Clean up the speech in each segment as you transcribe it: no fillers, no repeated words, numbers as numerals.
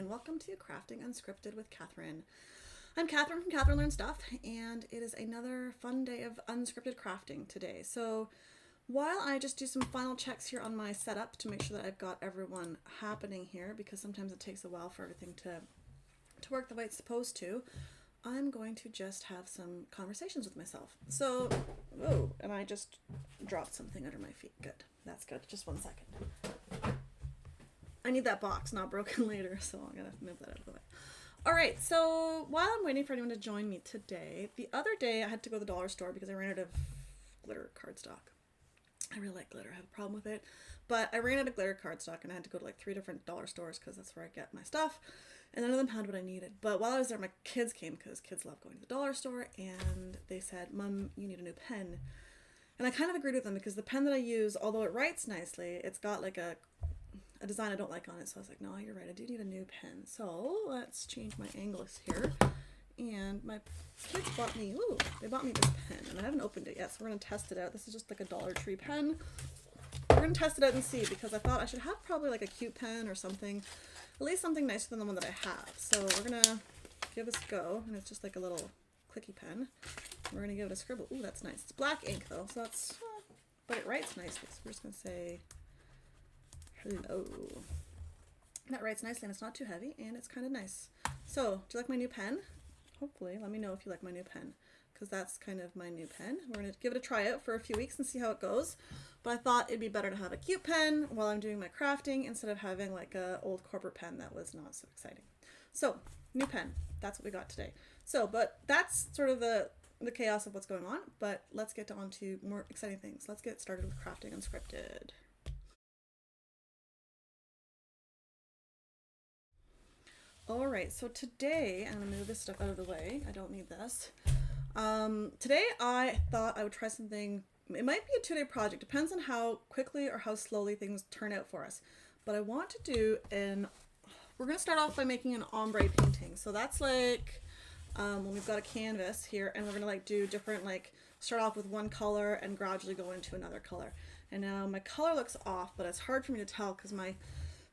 welcome to Crafting Unscripted with Katherine. I'm Katherine from Katherine Learn Stuff, and it is another fun day of unscripted crafting today. So while I just do some final checks here on my setup to make sure that I've got everyone happening here, because sometimes it takes a while for everything to work the way it's supposed to, I'm going to just have some conversations with myself. So, oh, and I just dropped something under my feet. Good. That's good. Just 1 second. I need that box not broken later, so I'm going to move that out of the way. All right, so while I'm waiting for anyone to join me today, the other day I had to go to the dollar store because I ran out of glitter cardstock. I really like glitter. I have a problem with it, but I ran out of glitter cardstock and I had to go to like 3 different dollar stores because that's where I get my stuff, and none of them had what I needed. But while I was there, my kids came because kids love going to the dollar store, and they said, "Mom, you need a new pen." And I kind of agreed with them because the pen that I use, although it writes nicely, it's got like a design I don't like on it. So I was like, no, you're right, I do need a new pen. So let's change my angles here. And my kids bought me, they bought me this pen, and I haven't opened it yet, so we're going to test it out. This is just like a Dollar Tree pen. We're going to test it out and see, because I thought I should have probably like a cute pen or something, at least something nicer than the one that I have. So we're going to give this a go, and it's just like a little clicky pen. We're going to give it a scribble. Ooh, that's nice. It's black ink though, so that's, but it writes nicely. So we're just going to say, hello. That writes nicely, and it's not too heavy, and it's kind of nice. So, do you like my new pen? Hopefully, let me know if you like my new pen, because that's kind of my new pen. We're going to give it a try out for a few weeks and see how it goes. But I thought it'd be better to have a cute pen while I'm doing my crafting instead of having like a old corporate pen that was not so exciting. So, new pen. That's what we got today. So, but that's sort of the chaos of what's going on. But let's get on to more exciting things. Let's get started with Crafting Unscripted. Alright, so today, I'm going to move this stuff out of the way. I don't need this. Today I thought I would try something. It might be a 2-day project. Depends on how quickly or how slowly things turn out for us. But I want to do we're going to start off by making an ombre painting. So that's like when we've got a canvas here, and we're going to like do different, like start off with one color and gradually go into another color. And now my color looks off, but it's hard for me to tell because I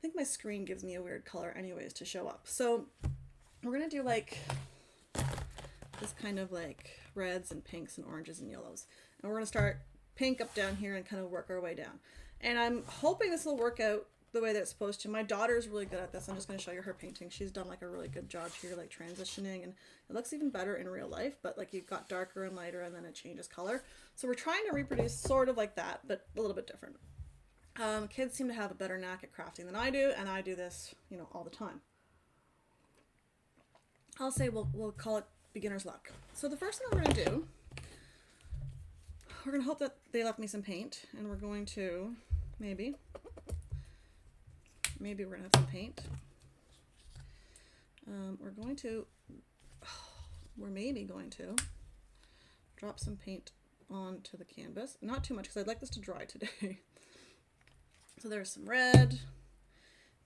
think my screen gives me a weird color anyways to show up. So we're going to do like this kind of like reds and pinks and oranges and yellows. And we're going to start pink up down here and kind of work our way down. And I'm hoping this will work out the way that it's supposed to. My daughter's really good at this. I'm just going to show you her painting. She's done like a really good job here, like transitioning, and it looks even better in real life, but like you've got darker and lighter and then it changes color. So we're trying to reproduce sort of like that, but a little bit different. Kids seem to have a better knack at crafting than I do, and I do this, you know, all the time. I'll say we'll call it beginner's luck. So the first thing we're going to do, we're going to hope that they left me some paint, and we're going to maybe we're going to have some paint. We're maybe going to drop some paint onto the canvas. Not too much, because I'd like this to dry today. So there's some red.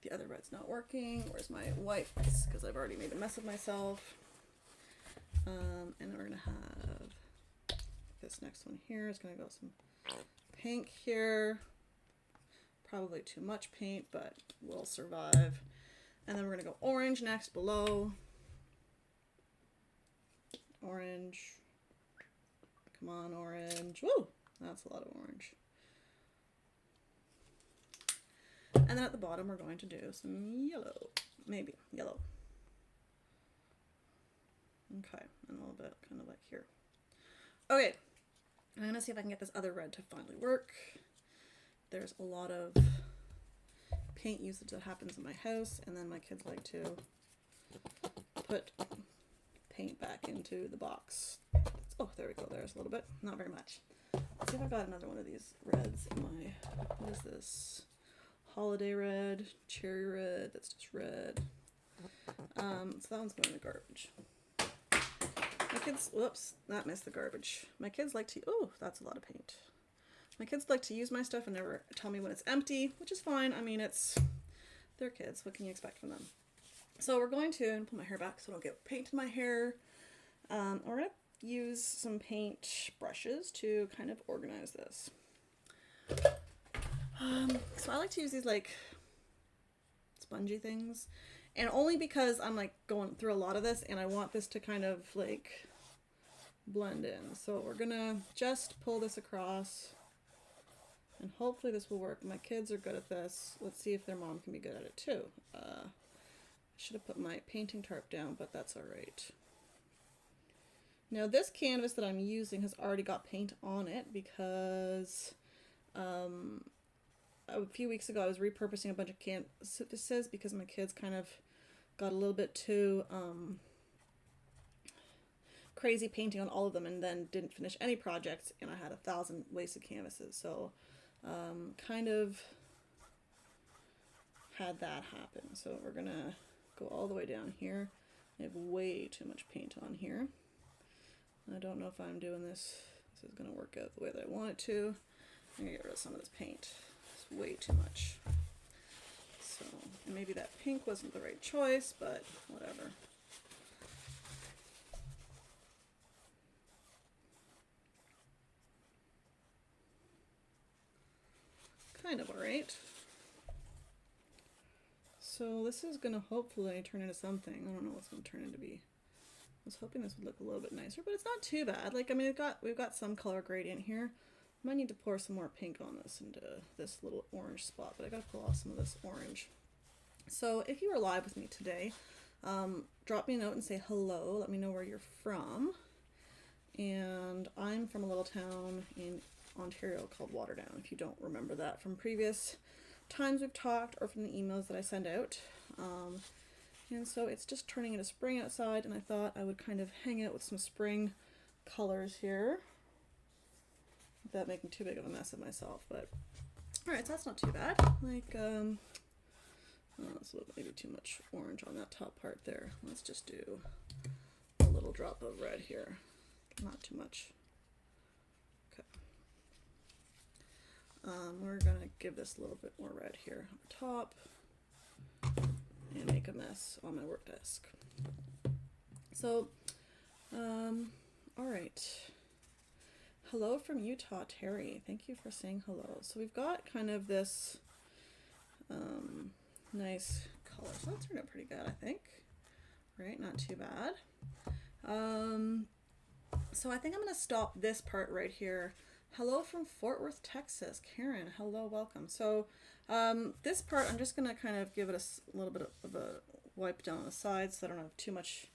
The other red's not working. Where's my white? Because I've already made a mess of myself. And we're going to have this next one here. It's going to go some pink here. Probably too much paint, but we'll survive. And then we're going to go orange next below. Orange. Come on, orange. Woo! That's a lot of orange. And then at the bottom, we're going to do some yellow, maybe yellow. Okay, and a little bit kind of like here. Okay, I'm going to see if I can get this other red to finally work. There's a lot of paint usage that happens in my house, and then my kids like to put paint back into the box. Oh, there we go. There's a little bit. Not very much. Let's see if I've got another one of these reds in my, what is this? Holiday red, cherry red, that's just red. So that one's going in the garbage. My kids, whoops, that missed the garbage. My kids like to, oh, that's a lot of paint. My kids like to use my stuff and never tell me when it's empty, which is fine. I mean, they're kids. What can you expect from them? So we're going to pull my hair back so I don't get paint in my hair. We're going to use some paint brushes to kind of organize this. So I like to use these like spongy things, And only because I'm like going through a lot of this and I want this to kind of like blend in. So we're gonna just pull this across and hopefully this will work. My kids are good at this. Let's see if their mom can be good at it too. I should have put my painting tarp down, but that's all right. Now this canvas that I'm using has already got paint on it because a few weeks ago I was repurposing a bunch of canvases because my kids kind of got a little bit too crazy painting on all of them and then didn't finish any projects, and I had 1,000 wasted canvases. So kind of had that happen. So we're gonna go all the way down here. I have way too much paint on here. I don't know if I'm doing this. This is gonna work out the way that I want it to. I'm gonna get rid of some of this paint. It's way too much. So, and maybe that pink wasn't the right choice, but whatever. Kind of alright. So this is gonna hopefully turn into something. I don't know what's gonna turn into be. I was hoping this would look a little bit nicer, but it's not too bad. Like, I mean, we've got some color gradient here. Might need to pour some more pink on this into this little orange spot, but I gotta pull off some of this orange. So if you are live with me today, drop me a note and say hello. Let me know where you're from. And I'm from a little town in Ontario called Waterdown, if you don't remember that from previous times we've talked or from the emails that I send out. And so it's just turning into spring outside, and I thought I would kind of hang out with some spring colors here without making too big of a mess of myself. But alright, so that's not too bad. Like, oh, it's a little maybe too much orange on that top part there. Let's just do a little drop of red here. Not too much. Okay. We're gonna give this a little bit more red here on the top and make a mess on my work desk. So, all right. Hello from Utah, Terry. Thank you for saying hello. So we've got kind of this nice color. So that turned out pretty good, I think. Right, not too bad. So I think I'm gonna stop this part right here. Hello from Fort Worth, Texas. Karen, hello, welcome. So this part, I'm just gonna kind of give it a little bit of a wipe down the sides so I don't have too much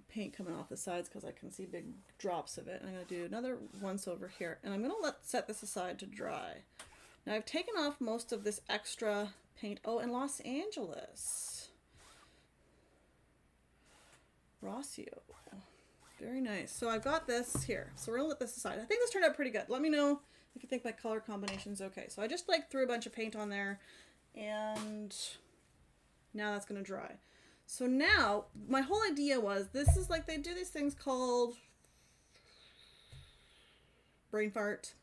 paint coming off the sides because I can see big drops of it. And I'm gonna do another once over here, and I'm gonna set this aside to dry. Now I've taken off most of this extra paint. Oh, in Los Angeles. Rossio. Very nice. So I've got this here. So we're gonna let this aside. I think this turned out pretty good. Let me know if you think my color combination's okay. So I just like threw a bunch of paint on there, and now that's gonna dry. So now my whole idea was, this is like, they do these things called brain fart,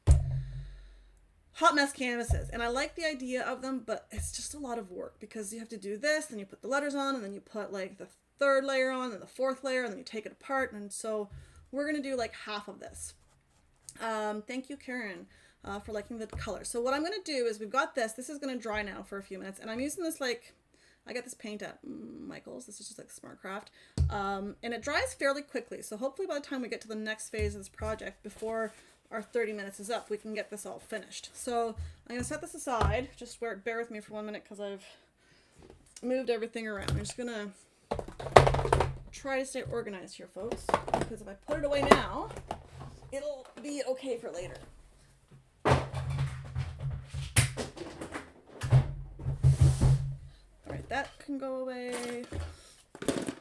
hot mess canvases, and I like the idea of them, but it's just a lot of work because you have to do this, then you put the letters on, and then you put like the third layer on, and the fourth layer, and then you take it apart. And so we're gonna do like half of this. Thank you, Karen, for liking the color. So what I'm gonna do is, we've got this is gonna dry now for a few minutes, and I'm using this, like, I got this paint at Michael's. This is just like Smart Craft, and it dries fairly quickly. So hopefully by the time we get to the next phase of this project, before our 30 minutes is up, we can get this all finished. So I'm gonna set this aside. Just bear with me for 1 minute because I've moved everything around. I'm just gonna try to stay organized here, folks, because if I put it away now, it'll be okay for later. Alright, that can go away.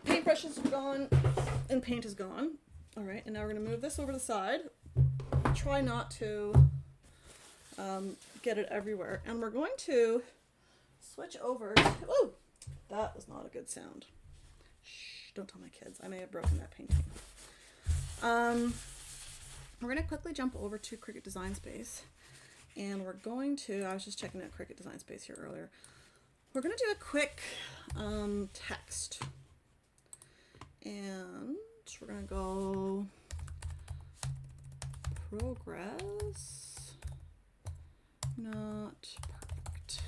Paintbrushes are gone, and paint is gone. Alright, and now we're going to move this over to the side. Try not to get it everywhere. And we're going to switch over to, oh, that was not a good sound. Shh, don't tell my kids. I may have broken that painting. We're going to quickly jump over to Cricut Design Space, and we're going to, I was just checking out Cricut Design Space here earlier. We're going to do a quick text, and we're going to go progress, not perfect.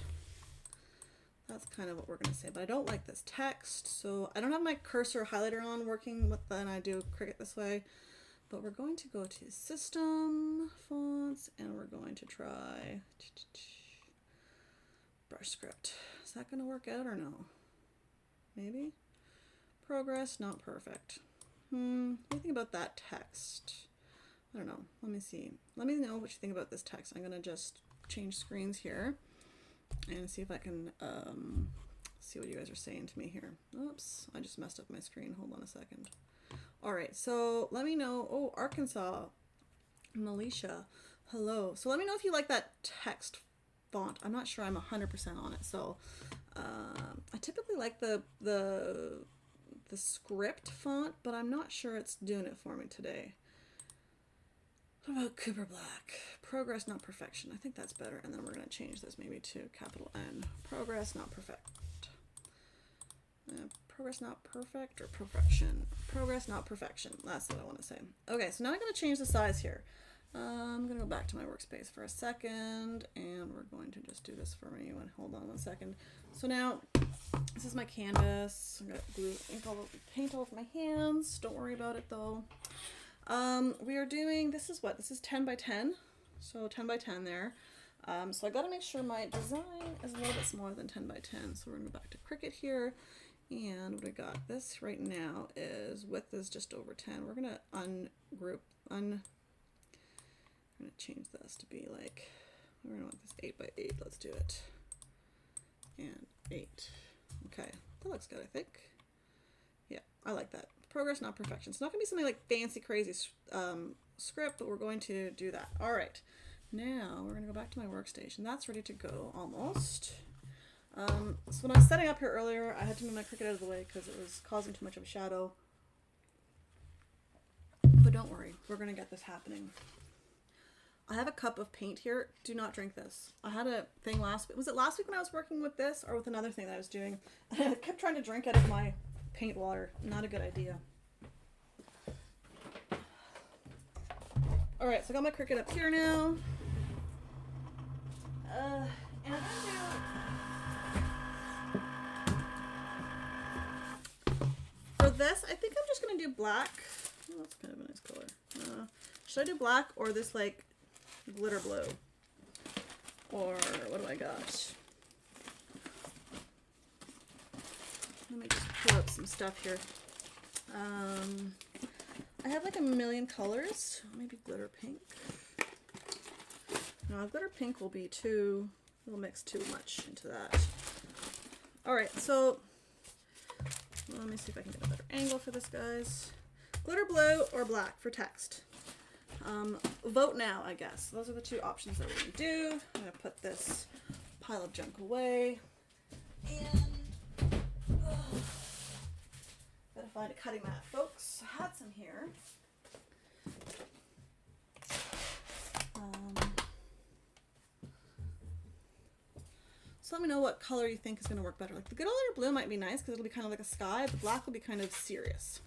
That's kind of what we're going to say, but I don't like this text, so I don't have my cursor highlighter on working with then I do Cricut this way, but we're going to go to System, Fonts, and we're going to try Brush Script. Is that going to work out or no? Maybe? Progress, not perfect. What do you think about that text? I don't know. Let me see. Let me know what you think about this text. I'm going to just change screens here and see if I can see what you guys are saying to me here. Oops, I just messed up my screen. Hold on a second. All right, so let me know. Oh, Arkansas, Militia, hello. So let me know if you like that text font. I'm not sure I'm 100% on it. So I typically like the script font, but I'm not sure it's doing it for me today. What about Cooper Black? Progress, not perfection. I think that's better. And then we're going to change this maybe to capital N. Progress, not perfect. Progress, not perfect, or perfection. Progress, not perfection. That's what I want to say. Okay, so now I'm going to change the size here. I'm going to go back to my workspace for a second, and we're going to just do this for me. Hold on one second. So now, this is my canvas. I'm going to glue ink all over, paint all over my hands. Don't worry about it though. We are doing, this is 10 by 10. So 10 by 10 there. So I got to make sure my design is a little bit smaller than 10 by 10. So we're going to go back to Cricut here. And what I got, this right now is, width is just over 10. We're going to ungroup, I'm going to change this to be like, we're going to want this 8 by 8. Let's do it. And 8. Okay, that looks good, I think. Yeah, I like that. Progress, not perfection. It's not going to be something like fancy, crazy script, but we're going to do that. All right, now we're going to go back to my workstation. That's ready to go almost. So when I was setting up here earlier, I had to move my Cricut out of the way because it was causing too much of a shadow. But don't worry, we're going to get this happening. I have a cup of paint here. Do not drink this. I had a thing last week. Was it last week when I was working with this or with another thing that I was doing? I kept trying to drink out of my paint water. Not a good idea. All right, so I got my Cricut up here now. And I'm gonna do, for this, I think I'm just gonna do black. Oh, that's kind of a nice color. Should I do black or this like glitter blue? Or what do I got? Let me just pull up some stuff here. I have like a million colors. Maybe glitter pink. No, glitter pink will be too, it'll mix too much into that. All right, so let me see if I can get a better angle for this, guys. Glitter blue or black for text. Vote now, I guess. Those are the two options that we're gonna do. I'm gonna put this pile of junk away. And gotta find a cutting mat, folks. I had some here. So let me know what color you think is going to work better. Like the good old blue might be nice because it'll be kind of like a sky. The black will be kind of serious.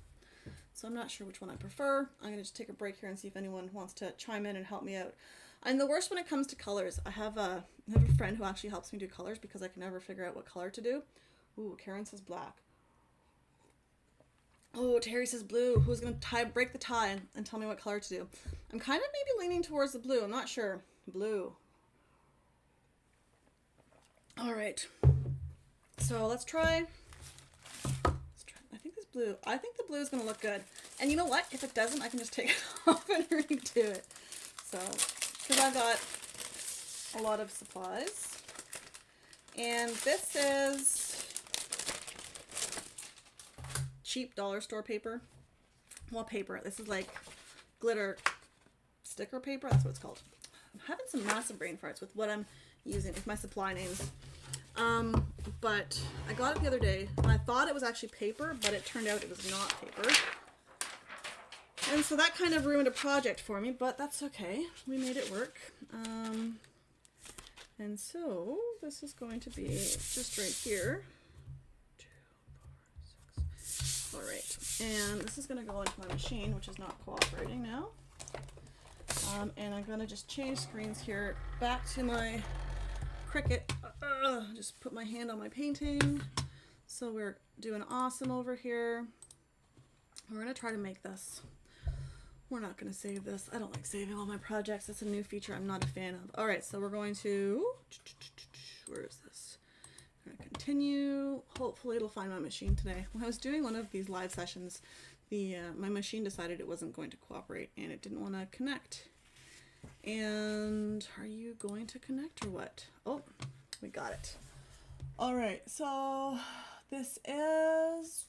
So I'm not sure which one I prefer. I'm going to just take a break here and see if anyone wants to chime in and help me out. I'm the worst when it comes to colors. I have a friend who actually helps me do colors because I can never figure out what color to do. Ooh, Karen says black. Oh, Terry says blue. Who's going to break the tie and tell me what color to do? I'm kind of maybe leaning towards the blue. I'm not sure. Blue. All right. So let's try. I think this blue. I think the blue is going to look good. And you know what? If it doesn't, I can just take it off and redo it. So, because I've got a lot of supplies. And this is cheap dollar store paper. Well, paper. This is like glitter sticker paper. That's what it's called. I'm having some massive brain farts with what I'm using with my supply names. But I got it the other day and I thought it was actually paper, but it turned out it was not paper. And so that kind of ruined a project for me, but that's okay. We made it work. And so this is going to be just right here. 2, 4, 6. All right. And this is going to go into my machine, which is not cooperating now. And I'm going to just change screens here back to my Cricut. just put my hand on my painting. So we're doing awesome over here. We're going to try to make this. We're not going to save this. I don't like saving all my projects. That's a new feature I'm not a fan of. All right, so we're going to, where is this? I'm going to continue. Hopefully it'll find my machine today. When I was doing one of these live sessions, my machine decided it wasn't going to cooperate and it didn't want to connect. And are you going to connect or what? Oh, we got it. All right, so this is,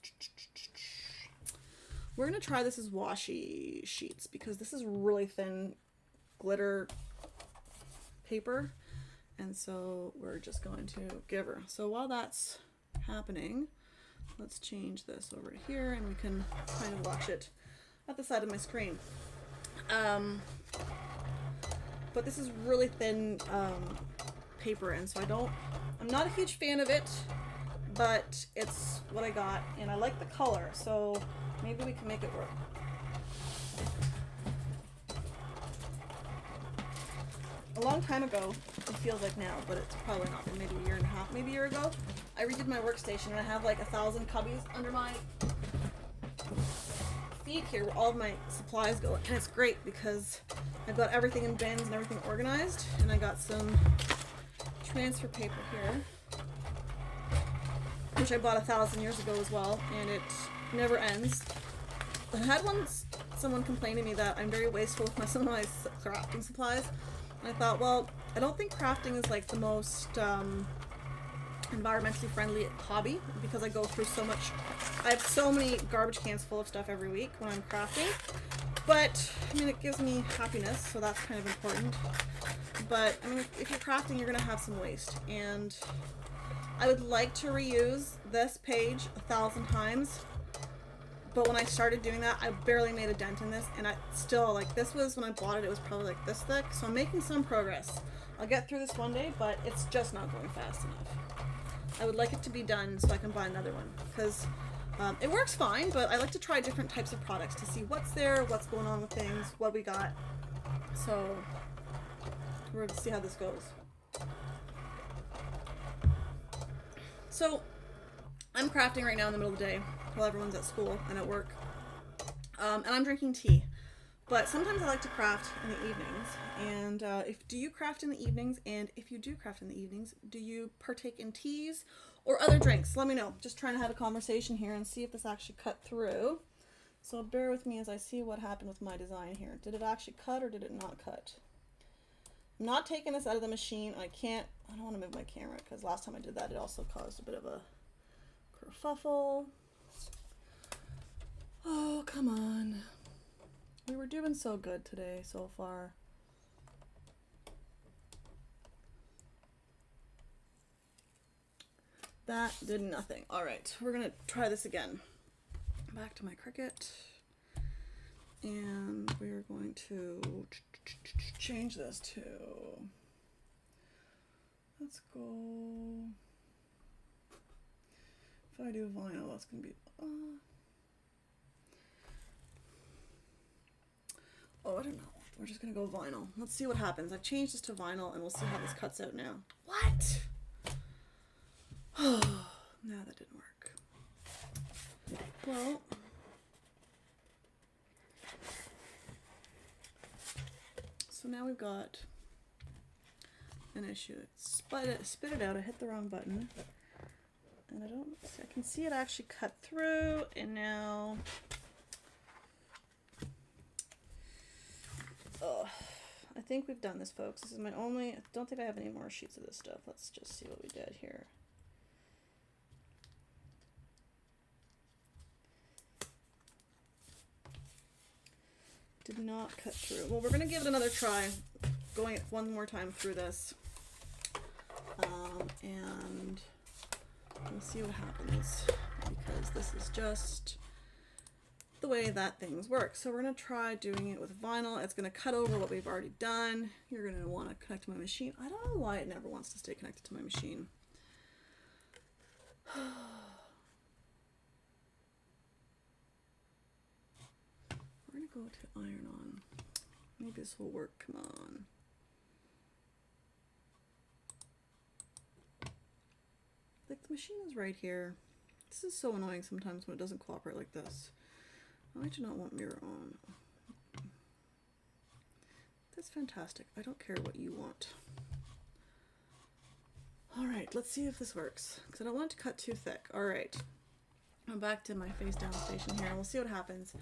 we're going to try this as washi sheets because this is really thin glitter paper. And so we're just going to give her. So while that's happening, let's change this over to here and we can kind of watch it at the side of my screen. But this is really thin paper, and so I'm not a huge fan of it, but it's what I got, and I like the color, so maybe we can make it work. A long time ago, it feels like now, but it's probably not been, maybe a year and a half, maybe a year ago, I redid my workstation, and I have like 1,000 cubbies under my feet here where all of my supplies go, and it's great because I've got everything in bins and everything organized, and I got some transfer paper here, which I bought 1,000 years ago as well, and it never ends. I had someone complain to me that I'm very wasteful with some of my crafting supplies, and I thought, well, I don't think crafting is like the most environmentally friendly hobby because I go through so much. I have so many garbage cans full of stuff every week when I'm crafting, but I mean, it gives me happiness, so that's kind of important. But I mean, if you're crafting, you're gonna have some waste, and I would like to reuse this page 1,000 times, but when I started doing that, I barely made a dent in this, and I still, like, this was, when I bought it, it was probably like this thick, so I'm making some progress. I'll get through this one day, but it's just not going fast enough. I would like it to be done so I can buy another one, because it works fine, but I like to try different types of products to see what's there, what's going on with things, what we got. So we're going to see how this goes. So I'm crafting right now in the middle of the day while everyone's at school and at work, and I'm drinking tea. But sometimes I like to craft in the evenings. And do you craft in the evenings? And if you do craft in the evenings, do you partake in teas or other drinks? Let me know. Just trying to have a conversation here and see if this actually cut through. So bear with me as I see what happened with my design here. Did it actually cut or did it not cut? I'm not taking this out of the machine. I don't want to move my camera because last time I did that, it also caused a bit of a kerfuffle. Oh, come on. We were doing so good today so far. That did nothing. All right, we're gonna try this again. Back to my Cricut. And we're going to change this to, let's go, if I do vinyl, that's gonna be, oh, I don't know. We're just gonna go vinyl. Let's see what happens. I've changed this to vinyl and we'll see how this cuts out now. What? Oh, no, that didn't work. Well, so now we've got an issue. Spit it out. I hit the wrong button. And I can see it actually cut through, and now, oh, I think we've done this, folks. This is my only, I don't think I have any more sheets of this stuff. Let's just see what we did here. Did not cut through. Well, we're going to give it another try, going one more time through this, and we'll see what happens, because this is just the way that things work. So we're going to try doing it with vinyl. It's going to cut over what we've already done. You're going to want to connect to my machine. I don't know why it never wants to stay connected to my machine. We're going to go to iron on. Maybe this will work. Come on. like, the machine is right here. This is so annoying sometimes when it doesn't cooperate like this. I do not want mirror on. That's fantastic. I don't care what you want. Alright, let's see if this works, because I don't want it to cut too thick. Alright, I'm back to my face down station here. We'll see what happens.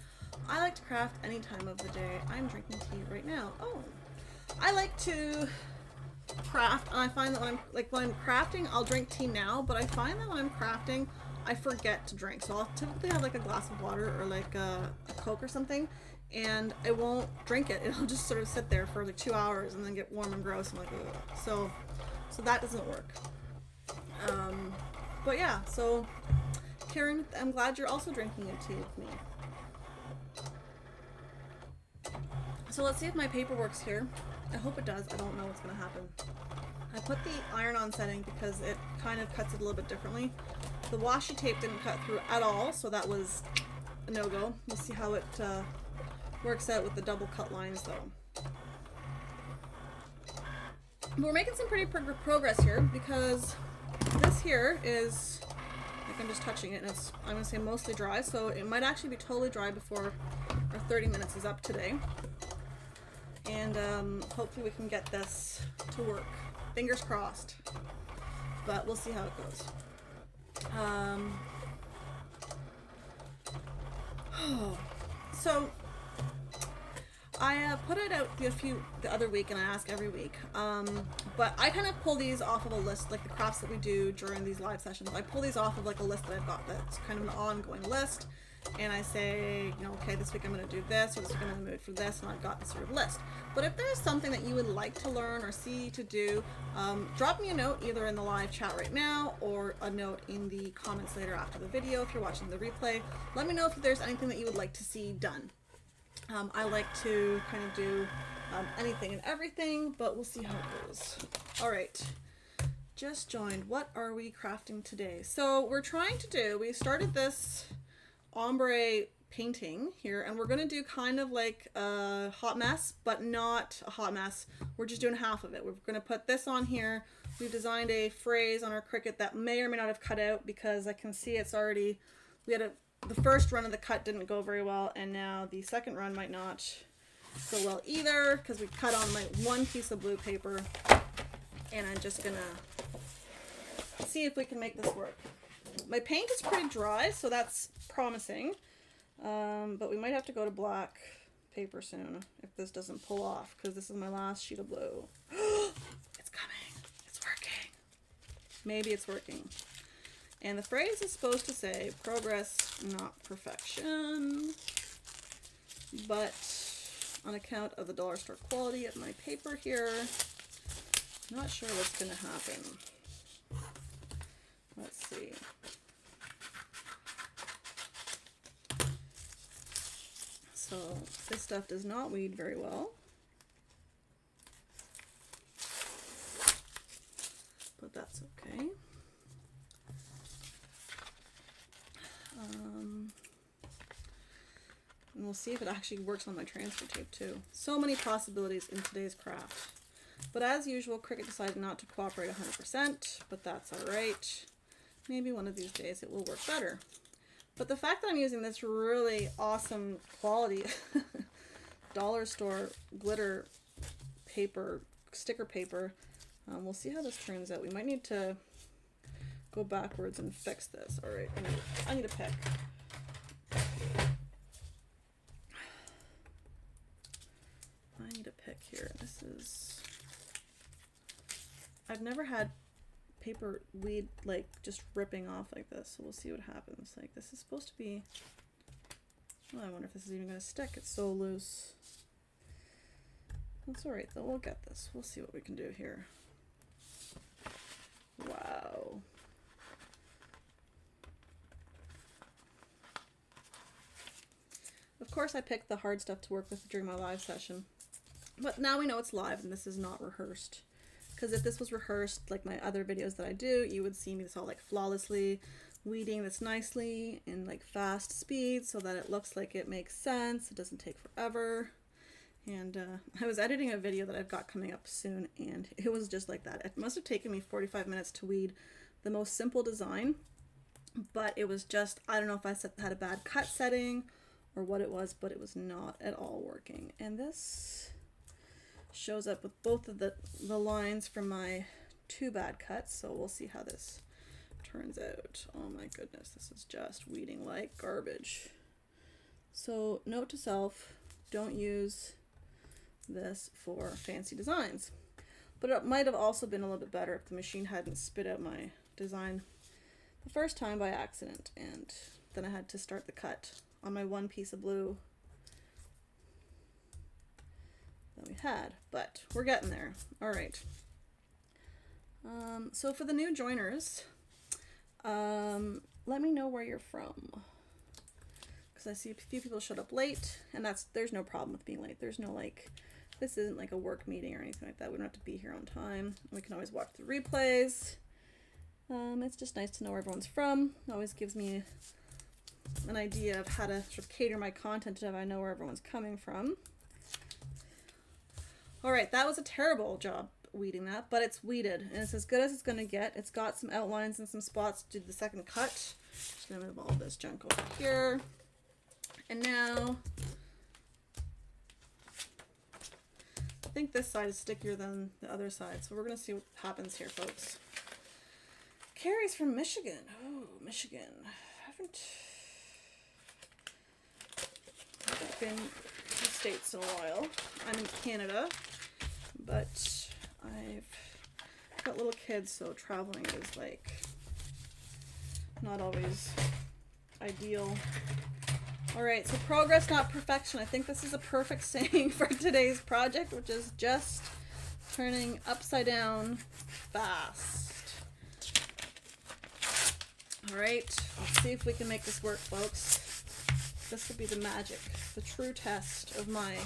I like to craft any time of the day. I'm drinking tea right now. Oh, I like to craft, and I find that when I'm crafting, I'll drink tea now, but I find that when I'm crafting, I forget to drink. So I'll typically have like a glass of water or like a Coke or something, and I won't drink it. It'll just sort of sit there for like 2 hours and then get warm and gross. I'm like, ugh. So that doesn't work. But yeah, so Karen, I'm glad you're also drinking a tea with me. So let's see if my paper works here. I hope it does. I don't know what's going to happen. I put the iron-on setting because it kind of cuts it a little bit differently. The washi tape didn't cut through at all, so that was a no-go. We'll see how it works out with the double cut lines, though. We're making some pretty progress here, because this here is, like, I'm just touching it, and it's, I'm going to say, mostly dry, so it might actually be totally dry before our 30 minutes is up today. And hopefully we can get this to work. Fingers crossed. But we'll see how it goes. So I put it out the other week, and I ask every week. But I kind of pull these off of a list, like the crafts that we do during these live sessions. I pull these off of like a list that I've got that's kind of an ongoing list. And I say, you know, okay, this week I'm going to do this, or this week I'm in the mood for this, and I've got this sort of list. But if there's something that you would like to learn or see to do, drop me a note either in the live chat right now, or a note in the comments later after the video if you're watching the replay. Let me know if there's anything that you would like to see done. I like to kind of do anything and everything, but we'll see how it goes. All right. Just joined. What are we crafting today? So we started this ombre painting here, and we're going to do kind of like a hot mess, but not a hot mess. We're just doing half of it. We're going to put this on here. We've designed a phrase on our Cricut that may or may not have cut out, because I can see it's already, the first run of the cut didn't go very well, and now the second run might not go well either, because we cut on like one piece of blue paper, and I'm just going to see if we can make this work. My paint is pretty dry, so that's promising, but we might have to go to black paper soon if this doesn't pull off, because this is my last sheet of blue. It's coming. It's working. Maybe it's working. And the phrase is supposed to say, progress, not perfection, but on account of the dollar store quality of my paper here, not sure what's going to happen. Let's see. So this stuff does not weed very well, but that's okay. And we'll see if it actually works on my transfer tape too. So many possibilities in today's craft. But as usual, Cricut decided not to cooperate 100%, but that's all right. Maybe one of these days it will work better. But the fact that I'm using this really awesome quality dollar store glitter paper, sticker paper, we'll see how this turns out. We might need to go backwards and fix this. All right, I need a pick. I need a pick here. This is, I've never had paper weed like just ripping off like this, so we'll see what happens. Like, this is supposed to be, well, I wonder if this is even going to stick. It's so loose. That's all right though. We'll get this. We'll see what we can do here. Wow. Of course I picked the hard stuff to work with during my live session, but now we know it's live and this is not rehearsed. Because if this was rehearsed, like my other videos that I do, you would see me this all like flawlessly weeding this nicely in like fast speed so that it looks like it makes sense. It doesn't take forever. And I was editing a video that I've got coming up soon, and it was just like that. It must have taken me 45 minutes to weed the most simple design, but it was just, I don't know if I had a bad cut setting or what it was, but it was not at all working. And this shows up with both of the lines from my 2 bad cuts, so we'll see how this turns out. Oh my goodness, this is just weeding like garbage. So note to self, don't use this for fancy designs. But it might have also been a little bit better if the machine hadn't spit out my design the first time by accident, and then I had to start the cut on my 1 piece of blue that we had, but we're getting there. All right. So for the new joiners, let me know where you're from, because I see a few people showed up late, and there's no problem with being late. There's no like, this isn't like a work meeting or anything like that. We don't have to be here on time. We can always watch the replays. It's just nice to know where everyone's from. It always gives me an idea of how to sort of cater my content if I know where everyone's coming from. All right, that was a terrible job weeding that, but it's weeded and it's as good as it's going to get. It's got some outlines and some spots to do the second cut. Just going to move all this junk over here. And now, I think this side is stickier than the other side, so we're going to see what happens here, folks. Carrie's from Michigan. Oh, Michigan. Haven't been to the States in a while. I'm in Canada, but I've got little kids, so traveling is like not always ideal. All right, so progress, not perfection. I think this is a perfect saying for today's project, which is just turning upside down fast. All right, let's see if we can make this work, folks. This will be the magic, the true test of my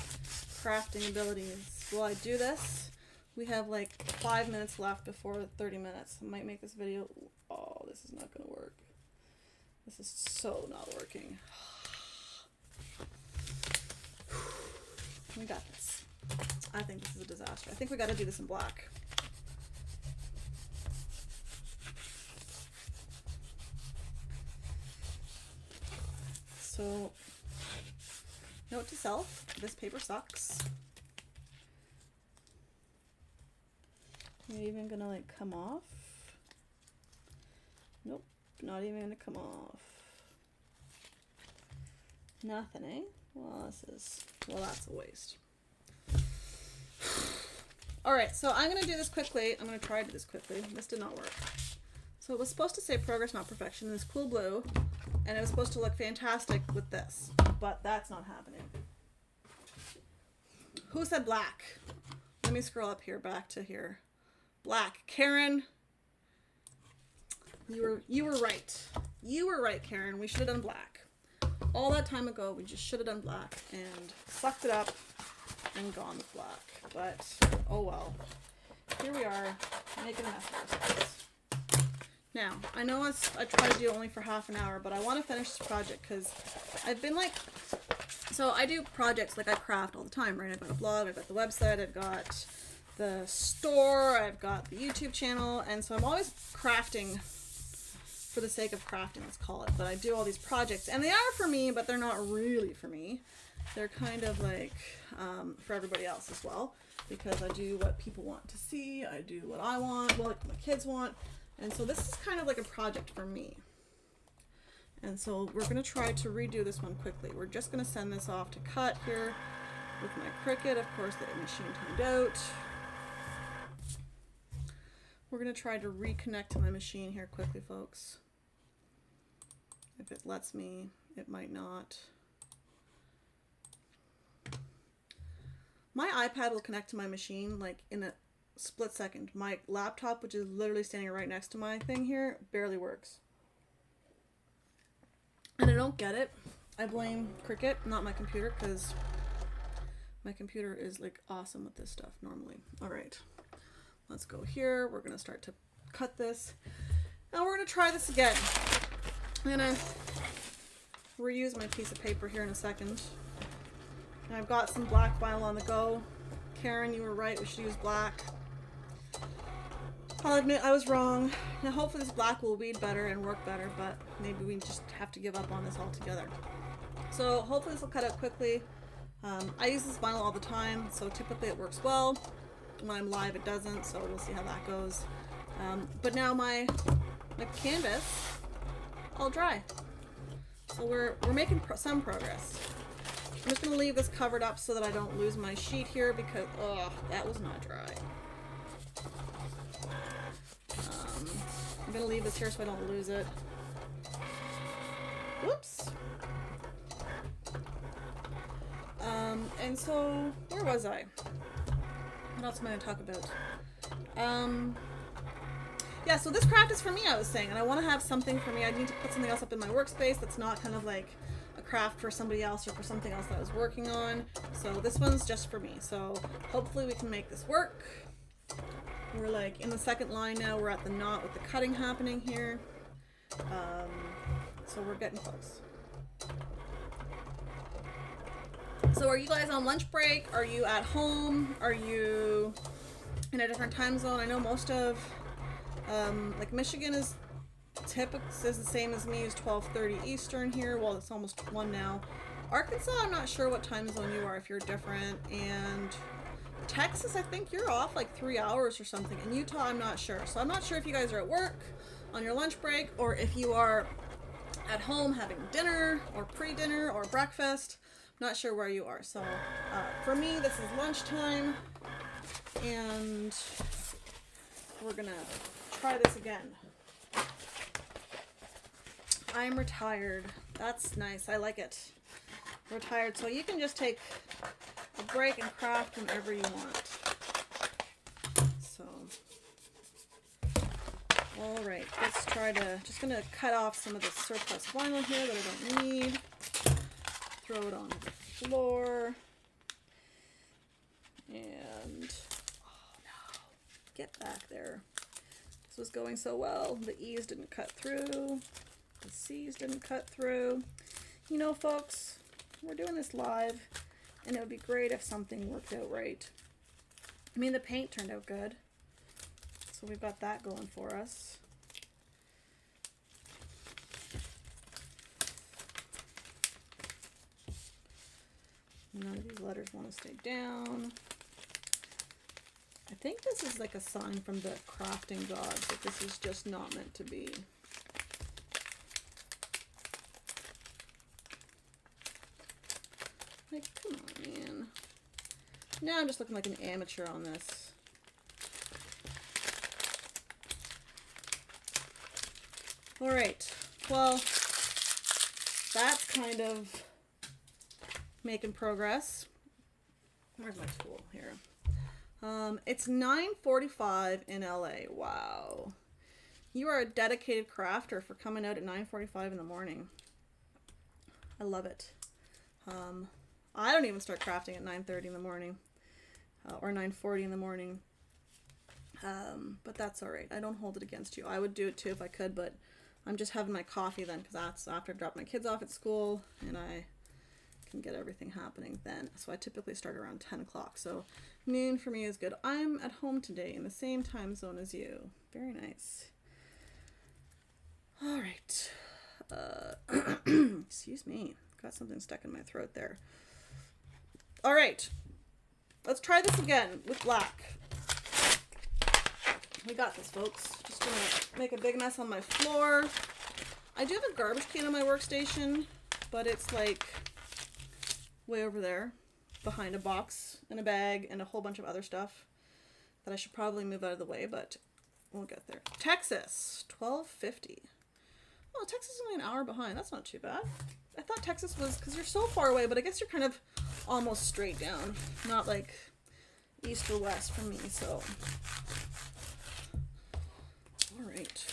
crafting abilities. Will I do this? We have like 5 minutes left before 30 minutes. I might make this video. Oh, this is not going to work. This is so not working. We got this. I think this is a disaster. I think we got to do this in black. So, note to self, this paper sucks. Are you even gonna like come off? Nope, not even gonna come off. Nothing, eh? Well, that's a waste. Alright, so I'm gonna do this quickly. I'm gonna try to do this quickly. This did not work. So it was supposed to say progress, not perfection, this cool blue. And it was supposed to look fantastic with this, but that's not happening. Who said black? Let me scroll up here, back to here. Black. Karen, you were right. You were right, Karen. We should have done black. All that time ago, we just should have done black and sucked it up and gone with black. But, oh well. Here we are, making a mess of ourselves. Now, I know I try to do only for half an hour, but I want to finish this project because I've been like, so I do projects like I craft all the time, right? I've got a blog, I've got the website, I've got the store, I've got the YouTube channel, and so I'm always crafting for the sake of crafting, let's call it. But I do all these projects, and they are for me, but they're not really for me. They're kind of like for everybody else as well, because I do what people want to see, I do what I want, what my kids want. And so this is kind of like a project for me. And so we're going to try to redo this one quickly. We're just going to send this off to cut here with my Cricut. Of course, the machine timed out. We're going to try to reconnect to my machine here quickly, folks. If it lets me, it might not. My iPad will connect to my machine like in a split second. My laptop, which is literally standing right next to my thing here, barely works. And I don't get it. I blame Cricut, not my computer, because my computer is like awesome with this stuff normally. All right, let's go here. We're gonna start to cut this. Now we're gonna try this again. I'm gonna reuse my piece of paper here in a second. And I've got some black vinyl on the go. Karen, you were right, we should use black. I'll admit I was wrong. Now hopefully this black will weed better and work better, but maybe we just have to give up on this altogether. So hopefully this will cut out quickly. I use this vinyl all the time, so typically it works well. When I'm live it doesn't, so we'll see how that goes. But now my canvas all dry. So we're making some progress. I'm just going to leave this covered up so that I don't lose my sheet here because, oh, that was not dry. I'm going to leave this here so I don't lose it. Whoops. And so, where was I? What else am I going to talk about? Yeah, so this craft is for me, I was saying, and I want to have something for me. I need to put something else up in my workspace that's not kind of like a craft for somebody else or for something else that I was working on. So this one's just for me. So hopefully we can make this work. We're like in the second line now. We're at the knot with the cutting happening here. So we're getting close. So are you guys on lunch break? Are you at home? Are you in a different time zone? I know most of like Michigan is the same as me, is 12:30 Eastern here. Well, it's almost 1 now. Arkansas, I'm not sure what time zone you are, if you're different. And Texas, I think you're off like 3 hours or something. In Utah, I'm not sure. So I'm not sure if you guys are at work on your lunch break or if you are at home having dinner or pre-dinner or breakfast. I'm not sure where you are. So for me, this is lunchtime and we're gonna try this again. I'm retired. That's nice. I like it. Retired. So you can just take a break and craft whenever you want. So, all right. Let's try to, just going to cut off some of the surplus vinyl here that I don't need. Throw it on the floor. And, oh no. Get back there. This was going so well. The E's didn't cut through. The C's didn't cut through. You know, folks, we're doing this live, and it would be great if something worked out right. I mean, the paint turned out good, so we've got that going for us. None of these letters want to stay down. I think this is like a sign from the crafting gods that this is just not meant to be. Like, come on, man. Now I'm just looking like an amateur on this. All right. Well, that's kind of making progress. Where's my tool? Here. It's 9:45 in LA. Wow. You are a dedicated crafter for coming out at 9:45 in the morning. I love it. I don't even start crafting at 9:30 in the morning or 9:40 in the morning. But that's all right. I don't hold it against you. I would do it too if I could, but I'm just having my coffee then because that's after I drop my kids off at school and I can get everything happening then. So I typically start around 10 o'clock. So noon for me is good. I'm at home today in the same time zone as you. Very nice. All right. Excuse me. Got something stuck in my throat there. All right. Let's try this again with black. We got this, folks. Just gonna make a big mess on my floor. I do have a garbage can on my workstation, but it's like way over there behind a box and a bag and a whole bunch of other stuff that I should probably move out of the way, but we'll get there. Texas, 12:50. Oh, Texas is only an hour behind. That's not too bad. I thought Texas was, because you're so far away, but I guess you're kind of almost straight down. Not like east or west from me, so. All right.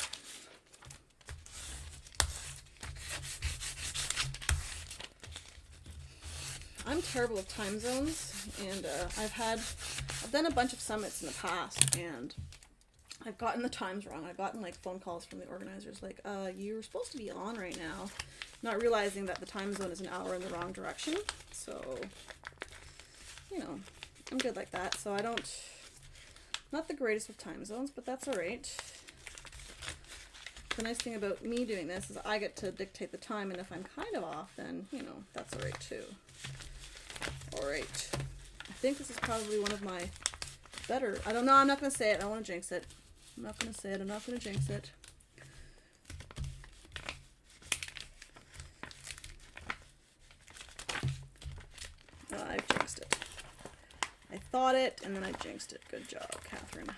I'm terrible with time zones, and I've done a bunch of summits in the past, and I've gotten the times wrong. I've gotten like phone calls from the organizers like, you're supposed to be on right now, not realizing that the time zone is an hour in the wrong direction. So, you know, I'm good like that. So I don't Not the greatest of time zones, but that's all right. The nice thing about me doing this is I get to dictate the time, and if I'm kind of off, then, you know, that's all right too. All right. I think this is probably one of my better. I don't know. I'm not going to say it. I don't want to jinx it. I'm not going to say it. I'm not going to jinx it. I jinxed it. I thought it, and then I jinxed it. Good job, Catherine.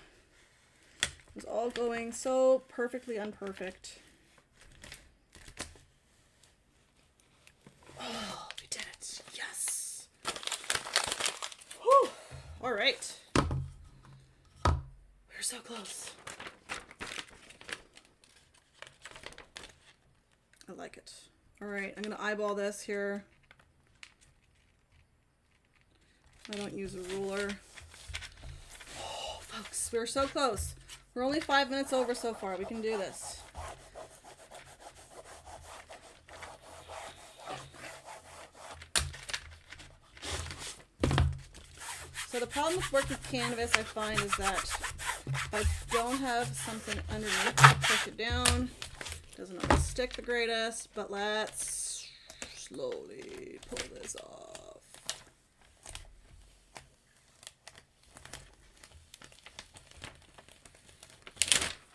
It was all going so perfectly unperfect. Oh, we did it. Yes. Whew. All right. We're so close. I like it. All right, I'm going to eyeball this here. I don't use a ruler. Oh, folks, we're so close. We're only 5 minutes over so far. We can do this. So the problem with working with canvas, I find, is that if I don't have something underneath to push it down, it doesn't always stick the greatest, but let's slowly pull this off.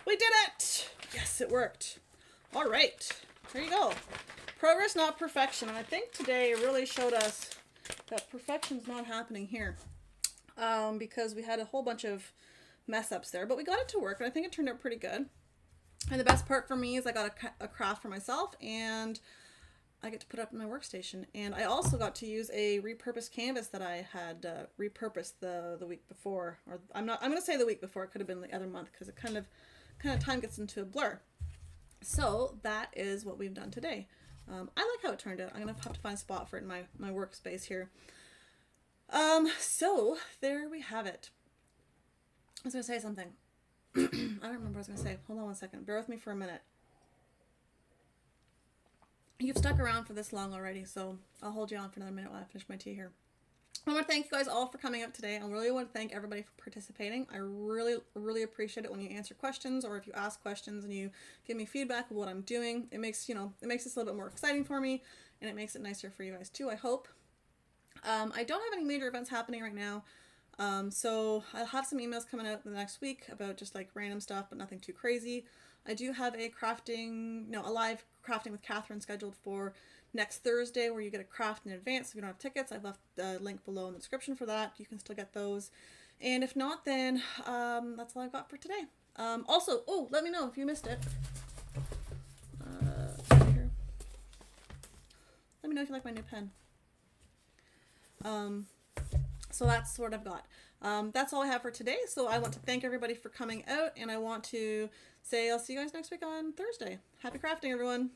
We did it! Yes, it worked. All right, there you go. Progress, not perfection. And I think today really showed us that perfection's not happening here, because we had a whole bunch of mess ups there, but we got it to work, and I think it turned out pretty good. And the best part for me is I got a craft for myself, and I get to put it up in my workstation. And I also got to use a repurposed canvas that I had repurposed the week before, or I'm going to say the week before. It could have been the other month, because it kind of time gets into a blur. So that is what we've done today. I like how it turned out. I'm gonna have to find a spot for it in my workspace here. So there we have it. I was gonna say something. I don't remember what I was gonna say. Hold on one second. Bear with me for a minute. You've stuck around for this long already, so I'll hold you on for another minute while I finish my tea here. I want to thank you guys all for coming out today. I really want to thank everybody for participating. I really appreciate it when you answer questions, or if you ask questions and you give me feedback of what I'm doing. It makes this a little bit more exciting for me, and it makes it nicer for you guys too, I hope. I don't have any major events happening right now, so I'll have some emails coming out in the next week about just like random stuff, but nothing too crazy. I do have a live crafting with Katherine scheduled for next Thursday, where you get a craft in advance. If you don't have tickets, I've left the link below in the description for that. You can still get those. And if not, then that's all I've got for today. Also, let me know if you missed it. Here. Let me know if you like my new pen. So that's what I've got. That's all I have for today. So I want to thank everybody for coming out, and I want to say I'll see you guys next week on Thursday. Happy crafting, everyone.